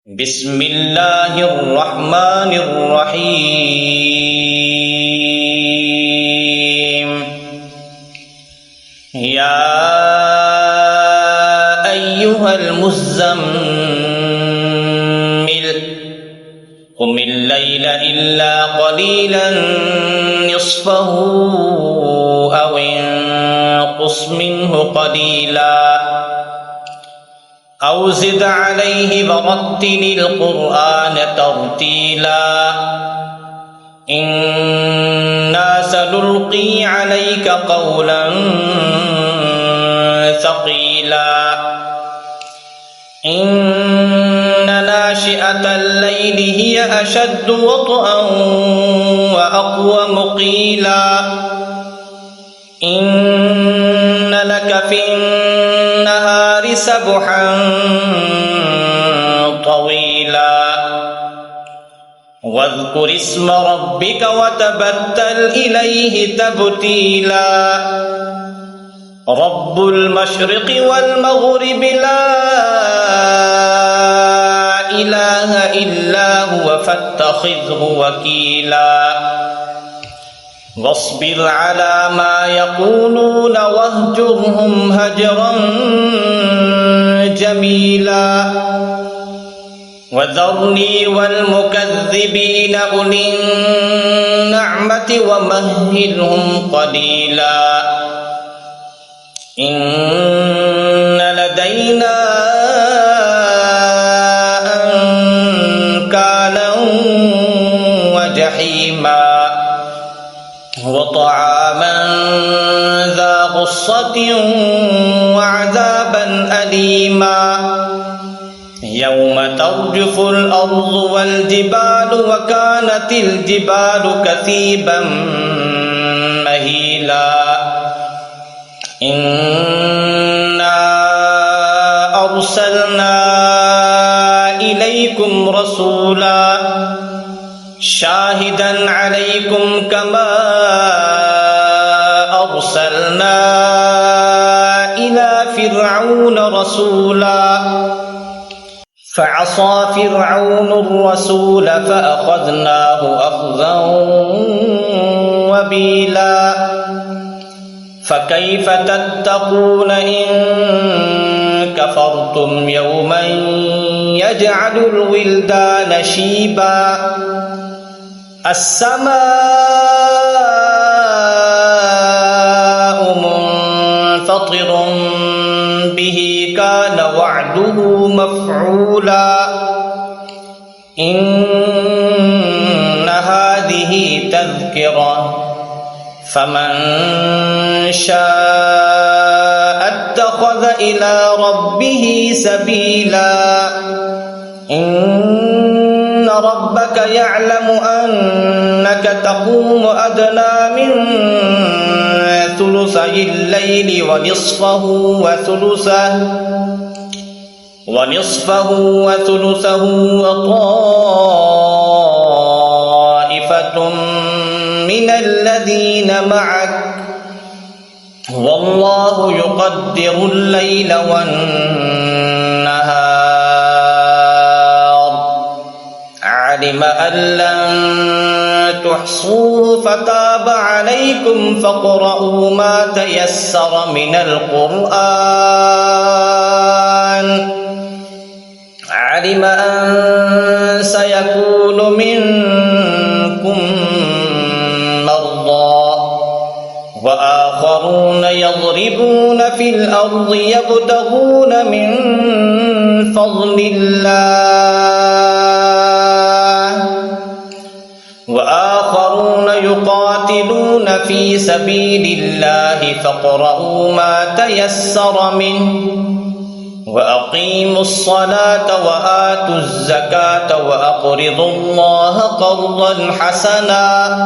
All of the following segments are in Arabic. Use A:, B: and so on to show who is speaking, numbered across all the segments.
A: بسم الله الرحمن الرحيم يا أيها المزمل قم الليل إلا قليلا نصفه أو انقص منه قليلا أو زد عليه ورتل القرآن ترتيلا إنا سنلقي عليك قولا ثقيلا إن ناشئة الليل هي أشد وطئا وأقوم قيلا إن لك في النهار سبحا طويلا واذكر اسم ربك وتبتل إليه تبتيلا رب المشرق والمغرب لا إله إلا هو فاتخذه وكيلا واصبر على ما يقولون واهجرهم هجرا جميلا وذرني والمكذبين أولي النعمة ومهلهم قليلا إن لدينا أنكالا وجحيما وطعاما ذا غصة وعذابا أليما يوم ترجف الأرض والجبال وكانت الجبال كثيبا مهيلا إنا أرسلنا إليكم رسولا شاهدا عليكم كما أرسلنا إلى فرعون رسولا فعصى فرعون الرسول فأخذناه أخذا وبيلا فكيف تتقون إن كفرتم يوما يجعل الولدان شيبا السماء منفطر به كان وعده مفعولا إن هذه تذكرة فمن شاء اتخذ إلى ربه سبيلا إن ربك يعلم أنك تقوم أدنى من ثلثي الليل ونصفه وثلثه وطائفة من الذين معك والله يقدر الليل والنهار علم أن لن تحصوه فتاب عليكم فاقرؤوا ما تيسر من القرآن علم أن سيكون منكم مرضى وآخرون يضربون في الأرض يبتغون من فضل الله وآخرون يقاتلون في سبيل الله فاقرؤوا ما تيسر منه وأقيموا الصلاة وآتوا الزكاة وأقرضوا الله قرضا حسنا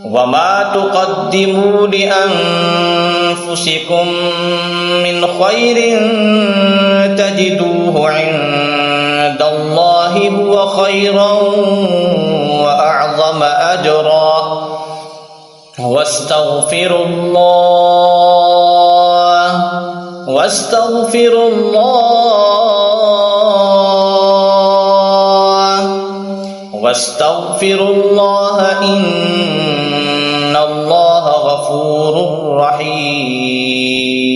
A: وما تقدموا لأنفسكم من خير تجدوه عند الله هو خيرا وأعظم أجرا واستغفروا الله واستغفروا الله واستغفروا الله إن الله غفور رحيم